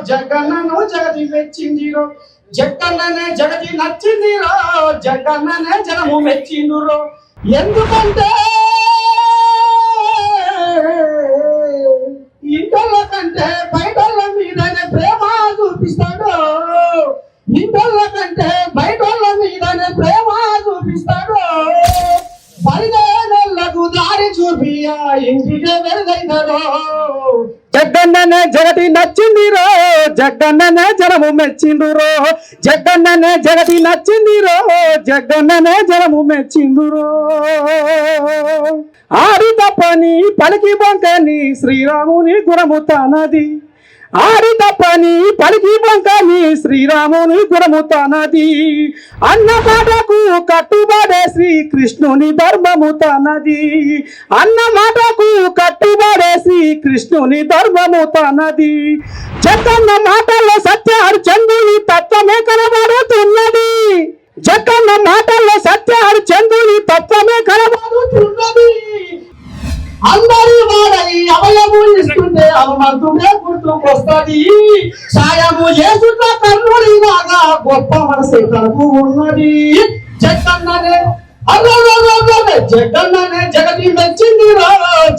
జగన్నను జగతి మెచ్చిందిరో జగన్ననే జగతి నచ్చిందిరో జగన్ననే జనము మెచ్చిందిరో ఎందుకంటే ఇంటల కంటే బయటల మీదనే ప్రేమ చూపిస్తాడు ఇంటల కంటే బయటల మీదనే ప్రేమ చూపిస్తాడు బలిదానాలకు దారి చూపియా ఇంటికే వెలుగైతారో జగన్ననే జగతి నచ్చిందిరో జగన్ననే జనము మెచ్చిందురో జగన్ననే జగతి నచ్చిందిరో జగన్ననే జనము మెచ్చిందురో ఆడి తప్పని పలికి బొంకని శ్రీరాముని గుణము తనది ఆడి తప్పని పలికి బొంకని శ్రీరాముని గుణము తనది అన్న మాటకు కట్టుబడే శ్రీకృష్ణుని ధర్మము తనది అన్న మాటకు కట్టుబడే శ్రీకృష్ణుని ధర్మము తనది జగన్న మాటల్లో సత్య హరిచంద్రుని తత్వమే కనబడుతున్నది జగన్న మాటల్లో సత్య హరిచంద్రుని తత్వమే కనబడుతున్నది అందరి వాడై అవయము ఇస్తుంటే అవమంతుడే గుర్తుకొస్తుంది సాయము చేస్తున్న కన్నుడి లాగా గొప్ప మనసు తనకు ఉన్నది జగన్ననే జగన్ననే జగతి మెచ్చిందిరో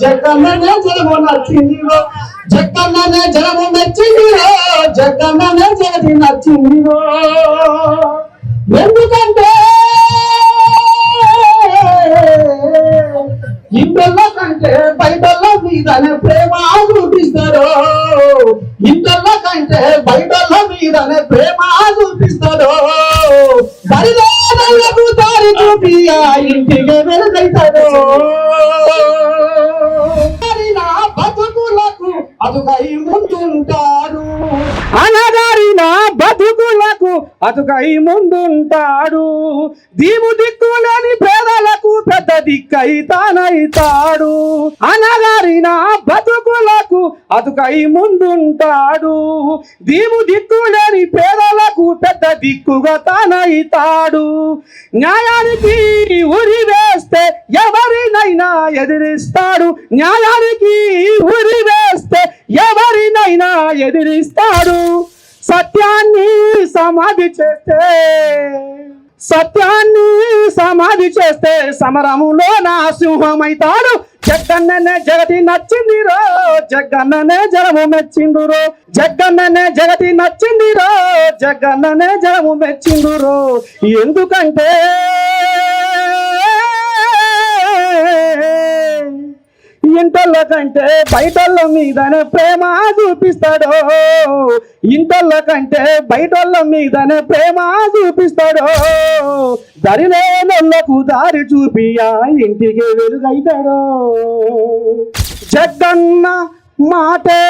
జగన్ననే జనము నచ్చిందిరో జగన్ననే జనము మెచ్చిందిరో జగన్ననే జగతి నచ్చిందిరో ఎందుకంటే ఇంటల కంటే బయటల మీదనే ప్రేమ చూపిస్తారో ఇంటల కంటే బయటల మీదనే ప్రేమ చూపిస్తారో బలిదానాలకు దారి చూపియా ఇంటికి వెలుగైతారో బతుకులకు అదుగై ముందుంటారు అనగారిన బతుకులకు అదుగై ముందుంటాడు దీవు దిక్కులేని పేదలకు పెద్ద దిక్కై తానైతాడు అనగారిన బతుకులకు అదుగై ముందుంటాడు దీవు దిక్కులేని పేదలకు పెద్ద దిక్కుగా తానైతాడు న్యాయానికి ఉరి వేస్తే ఎవరినైనా ఎదిరిస్తాడు న్యాయానికి ఉరి వేస్తే ఎవరినైనా ఎదిరిస్తాడు సత్యాన్ని సమాధి చేస్తే సమరములో నా సింహమైతాడు జగన్ననే జగతి నచ్చిందిరో జగన్ననే జనము మెచ్చిందురో జగన్ననే జగతి నచ్చిందిరో జగన్ననే జనము మెచ్చిందురో ఎందుకంటే ఇంటల కంటే బయటల మీదనే ప్రేమ చూపిస్తాడో ఇంటల కంటే బయటల మీదనే ప్రేమ చూపిస్తాడో దరిలేనొల్లకు దారి చూపియా ఇంటికి వెలుగైతాడో జగన్న మాటే